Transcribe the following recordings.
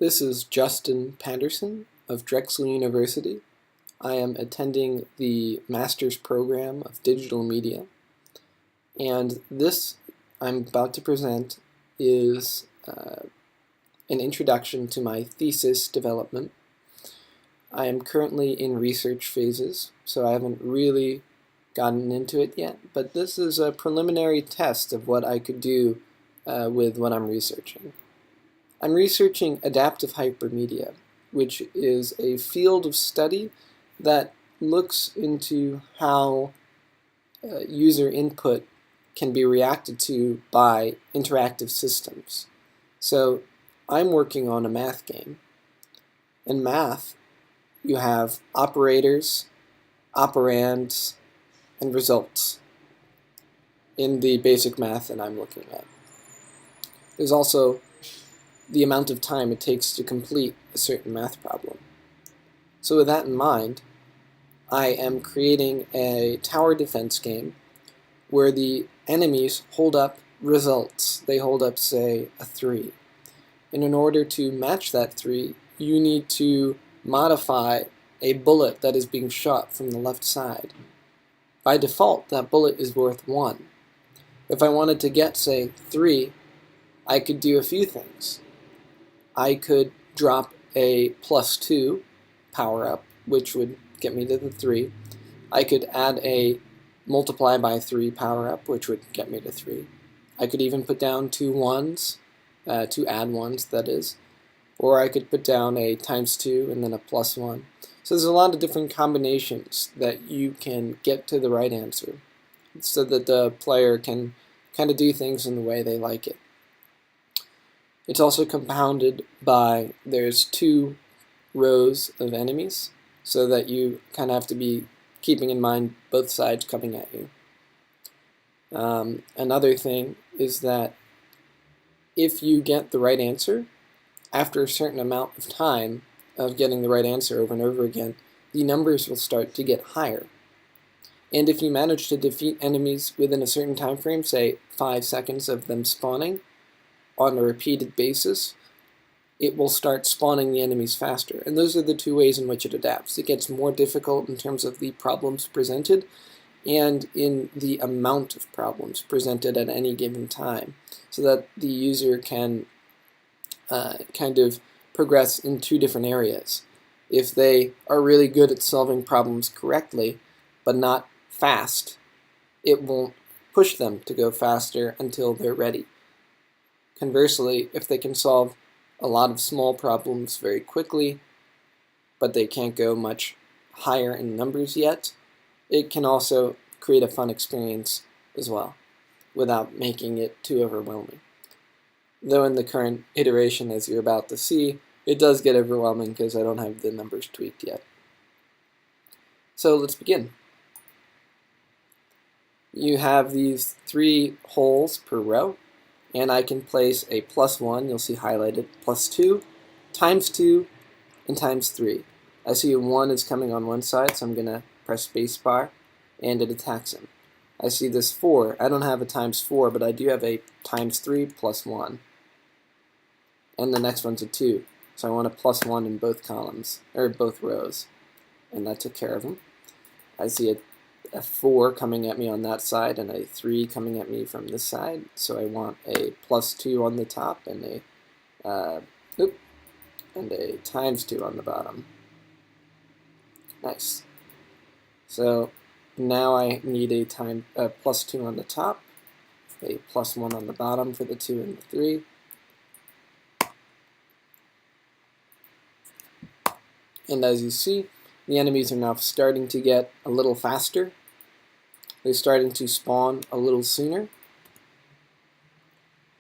This is Justin Panderson of Drexel University. I am attending the Master's Program of Digital Media, and this I'm about to present is an introduction to my thesis development. I am currently in research phases, so I haven't really gotten into it yet, but this is a preliminary test of what I could do with what I'm researching. I'm researching adaptive hypermedia, which is a field of study that looks into how user input can be reacted to by interactive systems. So I'm working on a math game. In math, you have operators, operands, and results in the basic math that I'm looking at. There's also the amount of time it takes to complete a certain math problem. So with that in mind, I am creating a tower defense game where the enemies hold up results. They hold up, say, a 3. And in order to match that 3, you need to modify a bullet that is being shot from the left side. By default, that bullet is worth 1. If I wanted to get, say, 3, I could do a few things. I could drop a +2 power-up, which would get me to the 3. I could add a multiply by 3 power-up, which would get me to 3. I could even put down 2 1s, 2 add 1s, that is. Or I could put down a ×2 and then a +1. So there's a lot of different combinations that you can get to the right answer so that the player can kind of do things in the way they like it. It's also compounded by there's 2 rows of enemies, so that you kind of have to be keeping in mind both sides coming at you. Another thing is that if you get the right answer, after a certain amount of time of getting the right answer over and over again, the numbers will start to get higher. And if you manage to defeat enemies within a certain time frame, say 5 seconds of them spawning, on a repeated basis, it will start spawning the enemies faster. And those are the 2 ways in which it adapts. It gets more difficult in terms of the problems presented and in the amount of problems presented at any given time, so that the user can kind of progress in 2 different areas. If they are really good at solving problems correctly, but not fast, it won't push them to go faster until they're ready. Conversely, if they can solve a lot of small problems very quickly, but they can't go much higher in numbers yet, it can also create a fun experience as well, without making it too overwhelming. Though in the current iteration, as you're about to see, it does get overwhelming because I don't have the numbers tweaked yet. So let's begin. You have these 3 holes per row, and I can place a +1, you'll see highlighted, +2, ×2, and ×3. I see a 1 is coming on one side, so I'm going to press spacebar, and it attacks him. I see this 4. I don't have a ×4, but I do have a ×3 +1. And the next one's a 2. So I want a +1 in both columns, or both rows. And that took care of them. I see a 4 coming at me on that side and a 3 coming at me from this side, so I want a +2 on the top and a ×2 on the bottom. Nice. So now I need a +2 on the top, a +1 on the bottom for the 2 and the 3. And as you see, the enemies are now starting to get a little faster. They're starting to spawn a little sooner.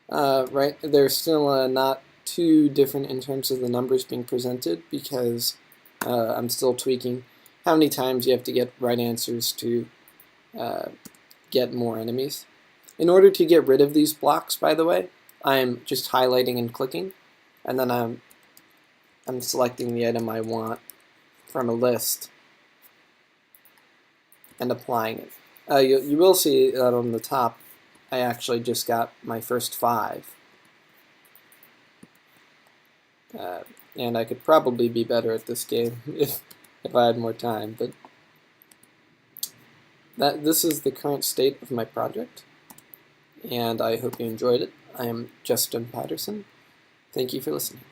Right, they're still not too different in terms of the numbers being presented, because I'm still tweaking how many times you have to get right answers to get more enemies. In order to get rid of these blocks, by the way, I'm just highlighting and clicking, and then I'm selecting the item I want from a list and applying it. You will see that on the top I actually just got my first 5. and I could probably be better at this game if I had more time, but this is the current state of my project, and I hope you enjoyed it. I am Justin Patterson. Thank you for listening.